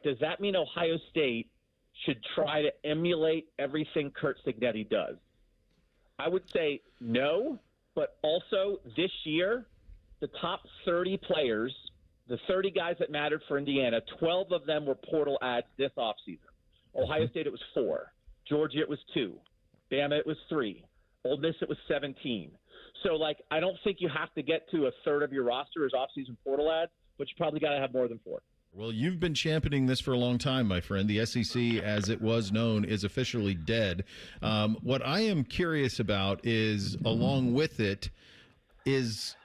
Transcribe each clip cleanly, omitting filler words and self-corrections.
does that mean Ohio State should try to emulate everything Curt Cignetti does? I would say no, but also this year, the top 30 players, the 30 guys that mattered for Indiana, 12 of them were portal adds this offseason. Ohio State, it was 4. Georgia, it was 2. Bama, it was 3. Ole Miss, it was 17. So, I don't think you have to get to a third of your roster as offseason portal ads, but you probably got to have more than 4. Well, you've been championing this for a long time, my friend. The SEC, as it was known, is officially dead. What I am curious about is, along with it, is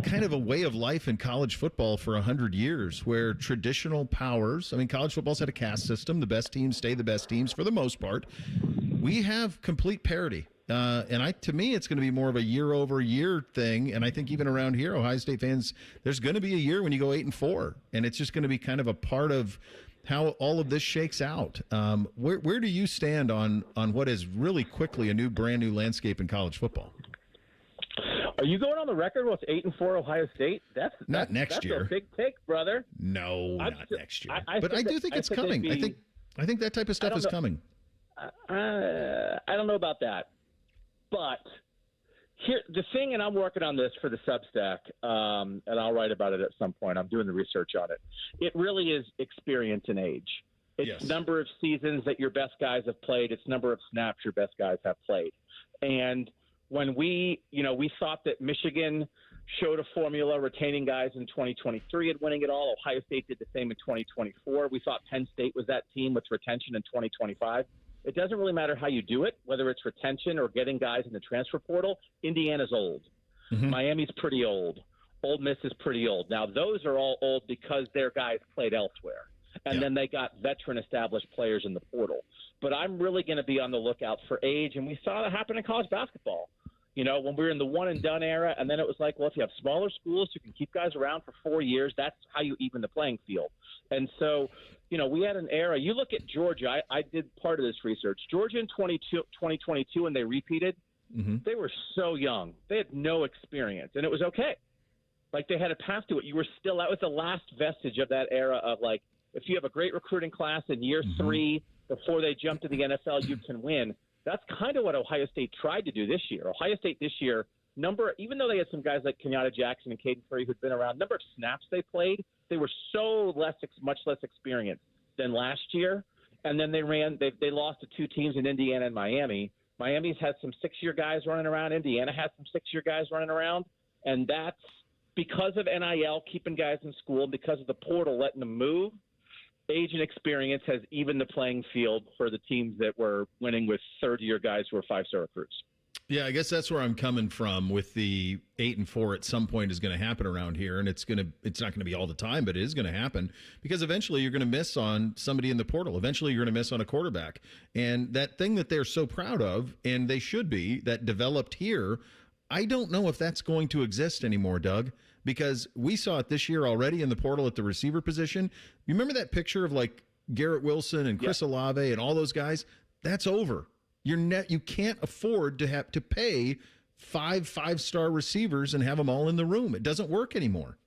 kind of a way of life in college football for 100 years where traditional powers, college football's had a caste system. The best teams stay the best teams for the most part. We have complete parity. To me, it's going to be more of a year-over-year thing. And I think even around here, Ohio State fans, there's going to be a year when you go 8-4, and it's just going to be kind of a part of how all of this shakes out. Where do you stand on what is really quickly a brand new landscape in college football? Are you going on the record with 8-4 Ohio State? That's next year. That's a big take, brother. No, not next year. But I do think it's coming. I think that type of stuff is coming. I don't know about that. But here, the thing, and I'm working on this for the Substack, and I'll write about it at some point. I'm doing the research on it. It really is experience and age. It's number of seasons that your best guys have played. It's number of snaps your best guys have played. And when we thought that Michigan showed a formula retaining guys in 2023 and winning it all, Ohio State did the same in 2024. We thought Penn State was that team with retention in 2025. It doesn't really matter how you do it, whether it's retention or getting guys in the transfer portal. Indiana's old. Mm-hmm. Miami's pretty old. Ole Miss is pretty old. Now, those are all old because their guys played elsewhere. And then they got veteran established players in the portal. But I'm really going to be on the lookout for age. And we saw that happen in college basketball. When we were in the one-and-done era, and then it was like, well, if you have smaller schools who can keep guys around for 4 years, that's how you even the playing field. And so, we had an era. You look at Georgia. I did part of this research. Georgia in 2022, when they repeated, they were so young. They had no experience, and it was okay. They had a path to it. You were still – that was the last vestige of that era of, if you have a great recruiting class in year 3 before they jump to the NFL, you can win. That's kind of what Ohio State tried to do this year. Ohio State this year, even though they had some guys like Kenyatta Jackson and Caden Curry who'd been around, number of snaps they played, they were so much less experienced than last year. And then they lost to 2 teams in Indiana and Miami. Miami's had some 6-year guys running around. Indiana has some 6-year guys running around. And that's because of NIL keeping guys in school, because of the portal letting them move. Age and experience has evened the playing field for the teams that were winning with third-year guys who are 5-star recruits. Yeah, I guess that's where I'm coming from with the 8-4 at some point is going to happen around here, and it's not going to be all the time, but it is going to happen because eventually you're going to miss on somebody in the portal. Eventually you're going to miss on a quarterback. And that thing that they're so proud of, and they should be, that developed here, I don't know if that's going to exist anymore, Doug, because we saw it this year already in the portal at the receiver position. You remember that picture of Garrett Wilson and Chris Olave and all those guys? That's over. You can't afford to have to pay 5-star receivers and have them all in the room. It doesn't work anymore.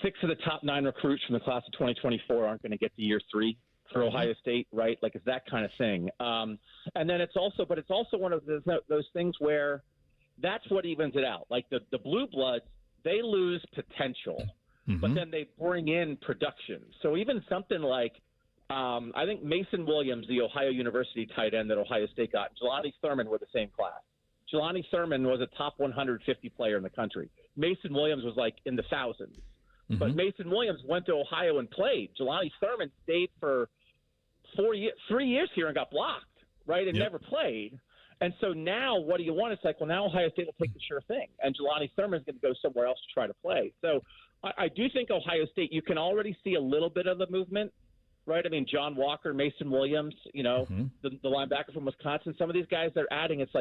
6 of the top 9 recruits from the class of 2024 aren't going to get to year 3 for Ohio State, right? It's that kind of thing. And then it's also one of those things where that's what evens it out. The blue bloods, they lose potential, but then they bring in production. So even something like I think Mason Williams, the Ohio University tight end that Ohio State got, Jelani Thurman were the same class. Jelani Thurman was a top 150 player in the country. Mason Williams was in the thousands. But Mason Williams went to Ohio and played. Jelani Thurman stayed for 3 years here and got blocked, right, and never played. And so now what do you want? It's now Ohio State will take the sure thing. And Jelani Thurman is going to go somewhere else to try to play. So I do think Ohio State, you can already see a little bit of the movement, right? John Walker, Mason Williams, the linebacker from Wisconsin, some of these guys they're adding, it's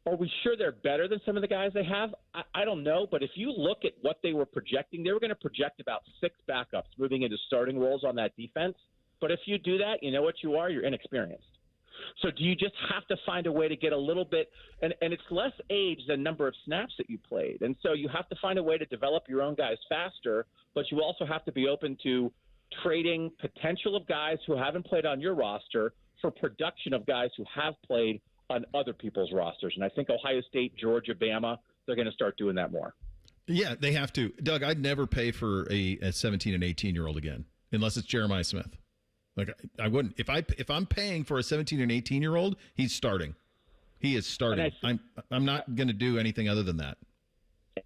are we sure they're better than some of the guys they have? I don't know. But if you look at what they were projecting, they were going to project about 6 backups moving into starting roles on that defense. But if you do that, you know what you are? You're inexperienced. So do you just have to find a way to get a little bit – and it's less age than number of snaps that you played. And so you have to find a way to develop your own guys faster, but you also have to be open to trading potential of guys who haven't played on your roster for production of guys who have played on other people's rosters. And I think Ohio State, Georgia, Bama, they're going to start doing that more. Yeah, they have to. Doug, I'd never pay for a 17 and 18-year-old again, unless it's Jeremiah Smith. Like, I wouldn't. If I'm paying for a 17 and 18-year-old, he's starting. He is starting. I'm not going to do anything other than that.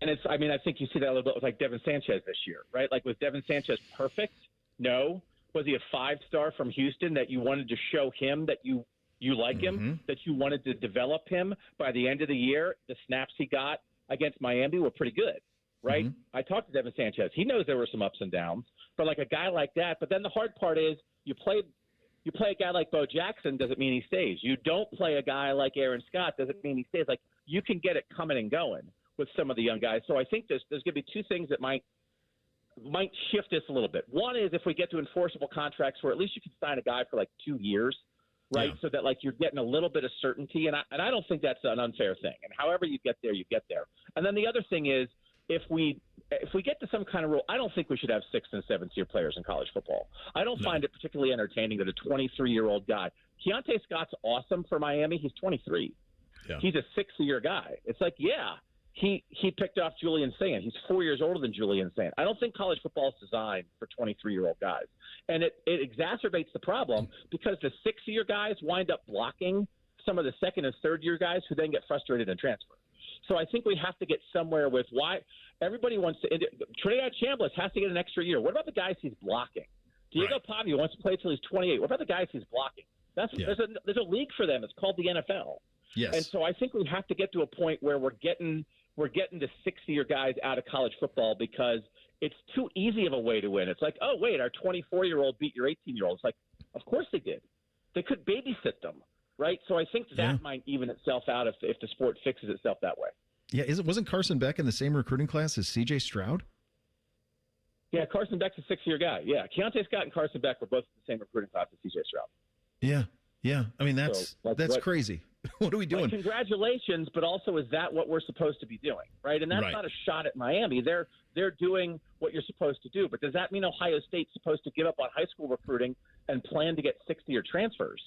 And I think you see that a little bit with like Devin Sanchez this year, right? Like, was Devin Sanchez perfect? No. Was he a 5-star from Houston that you wanted to show him that you like him, that you wanted to develop him? By the end of the year, the snaps he got against Miami were pretty good, right? I talked to Devin Sanchez. He knows there were some ups and downs, but like a guy like that. But then the hard part is you play a guy like Bo Jackson, doesn't mean he stays. You don't play a guy like Aaron Scott, doesn't mean he stays. Like, you can get it coming and going with some of the young guys. So I think there's going to be two things that might shift this a little bit. One is if we get to enforceable contracts where at least you can sign a guy for like 2 years, right? Yeah. So that like you're getting a little bit of certainty. And I don't think that's an unfair thing. And however you get there, you get there. And then the other thing is if we get to some kind of rule, I don't think we should have 6th and 7th-year players in college football. I don't find it particularly entertaining that a 23-year-old guy, Keontae Scott's awesome for Miami. He's 23. Yeah. He's a 6th-year guy. It's like, yeah. He picked off Julian Sand. He's 4 years older than Julian Sand. I don't think college football is designed for 23-year-old guys. And it exacerbates the problem because the 6th-year guys wind up blocking some of the 2nd and 3rd-year guys who then get frustrated and transfer. So I think we have to get somewhere with why everybody wants to – Trinidad Chambliss has to get an extra year. What about the guys he's blocking? Diego Pavia wants to play until he's 28. What about the guys he's blocking? There's a league for them. It's called the NFL. Yes. And so I think we have to get to a point where we're getting the 6th-year guys out of college football because it's too easy of a way to win. It's like, oh, wait, our 24-year-old beat your 18-year-old. It's like, of course they did. They could babysit them, right? So I think that might even itself out if the sport fixes itself that way. Yeah, wasn't Carson Beck in the same recruiting class as C.J. Stroud? Yeah, Carson Beck's a 6th-year guy. Yeah, Keontae Scott and Carson Beck were both in the same recruiting class as C.J. Stroud. Yeah. I mean, that's crazy. What are we doing? Congratulations, but also is that what we're supposed to be doing, right? And that's not a shot at Miami. They're doing what you're supposed to do. But does that mean Ohio State's supposed to give up on high school recruiting and plan to get 6th-year transfers?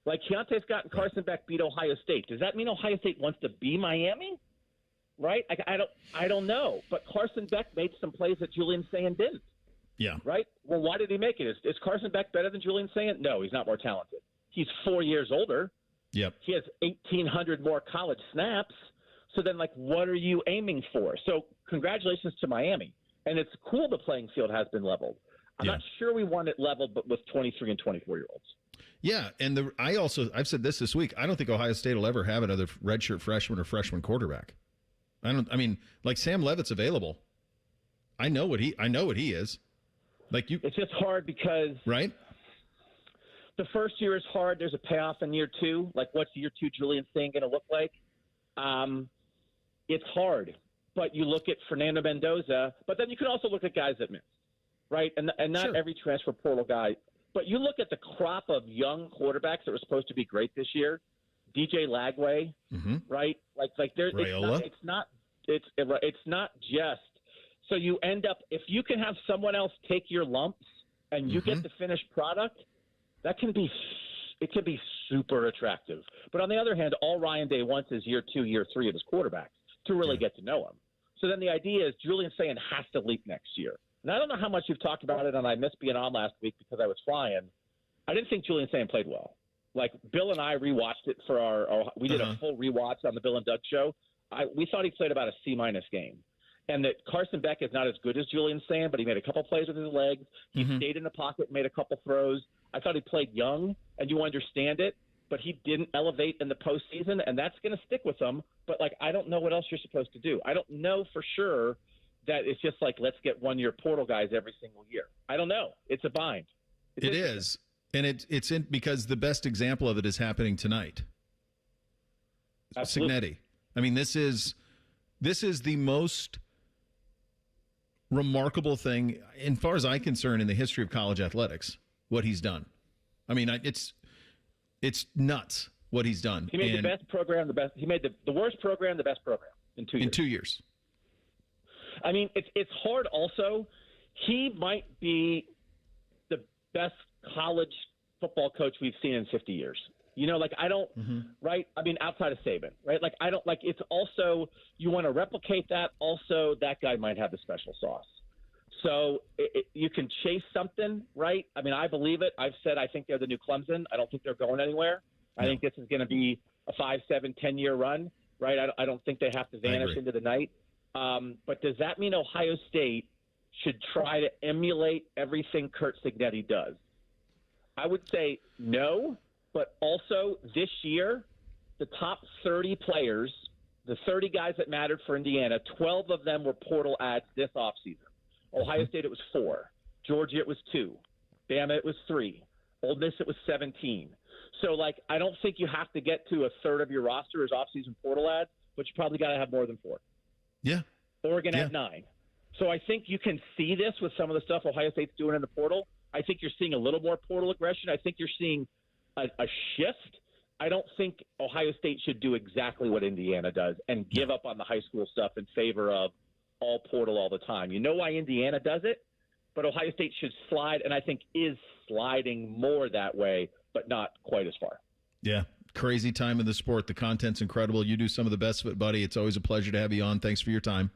Like Keontae Scott and Carson Beck beat Ohio State. Does that mean Ohio State wants to be Miami? Right? I don't know. But Carson Beck made some plays that Julian Sand didn't. Yeah. Right? Well, why did he make it? Is Carson Beck better than Julian Sand? No, he's not more talented. He's 4 years older. Yep. He has 1,800 more college snaps. So then, like, what are you aiming for? So congratulations to Miami. And it's cool the playing field has been leveled. I'm not sure we want it leveled, but with 23 and 24-year-olds. Yeah, and I've said this week. I don't think Ohio State will ever have another redshirt freshman or freshman quarterback. Like Sam Levitt's available. I know what he is. It's just hard because the first year is hard. There's a payoff in year 2. Like, what's year 2 Julian Sand going to look like? It's hard. But you look at Fernando Mendoza, but then you can also look at guys that missed, right? And not every transfer portal guy. But you look at the crop of young quarterbacks that were supposed to be great this year. DJ Lagway, right? Like there's it's not just so you end up if you can have someone else take your lumps and you get the finished product, it can be super attractive. But on the other hand, all Ryan Day wants is year 2, year 3 of his quarterbacks to really get to know him. So then the idea is Julian Sand has to leap next year. And I don't know how much you've talked about it, and I missed being on last week because I was flying. I didn't think Julian Sand played well. Like, Bill and I rewatched it for we did a full rewatch on the Bill and Doug show. We thought he played about a C- game. And that Carson Beck is not as good as Julian Sand, but he made a couple plays with his legs. He stayed in the pocket, made a couple throws. I thought he played young, and you understand it, but he didn't elevate in the postseason, and that's going to stick with him. But, like, I don't know what else you're supposed to do. I don't know for sure that it's just like, let's get one-year portal guys every single year. I don't know. It's a bind. It is. And it's in because the best example of it is happening tonight. Cignetti. I mean, this is the most remarkable thing, as far as I'm concerned, in the history of college athletics, what he's done. I mean, it's nuts what he's done. He made the best program the best. He made the worst program the best program in 2 years. In 2 years. I mean, it's hard also. He might be best college football coach we've seen in 50 years. You know, like I don't, right? I mean, outside of Saban, right? Like I don't, like it's also, you want to replicate that. Also, that guy might have the special sauce. So you can chase something, right? I mean, I believe it. I've said I think they're the new Clemson. I don't think they're going anywhere. I think this is going to be a 5, 7, 10-year run, right? I don't think they have to vanish into the night. But does that mean Ohio State should try to emulate everything Curt Cignetti does? I would say no, but also this year, the top 30 players, the 30 guys that mattered for Indiana, 12 of them were portal adds this offseason. Ohio State, it was 4. Georgia, it was 2. Bama, it was 3. Ole Miss, it was 17. So, like, I don't think you have to get to a third of your roster as offseason portal ads, but you probably got to have more than 4. Yeah. Oregon had 9. So I think you can see this with some of the stuff Ohio State's doing in the portal. I think you're seeing a little more portal aggression. I think you're seeing a shift. I don't think Ohio State should do exactly what Indiana does and give up on the high school stuff in favor of all portal all the time. You know why Indiana does it, but Ohio State should slide, and I think is sliding more that way, but not quite as far. Yeah, crazy time in the sport. The content's incredible. You do some of the best of it, buddy. It's always a pleasure to have you on. Thanks for your time.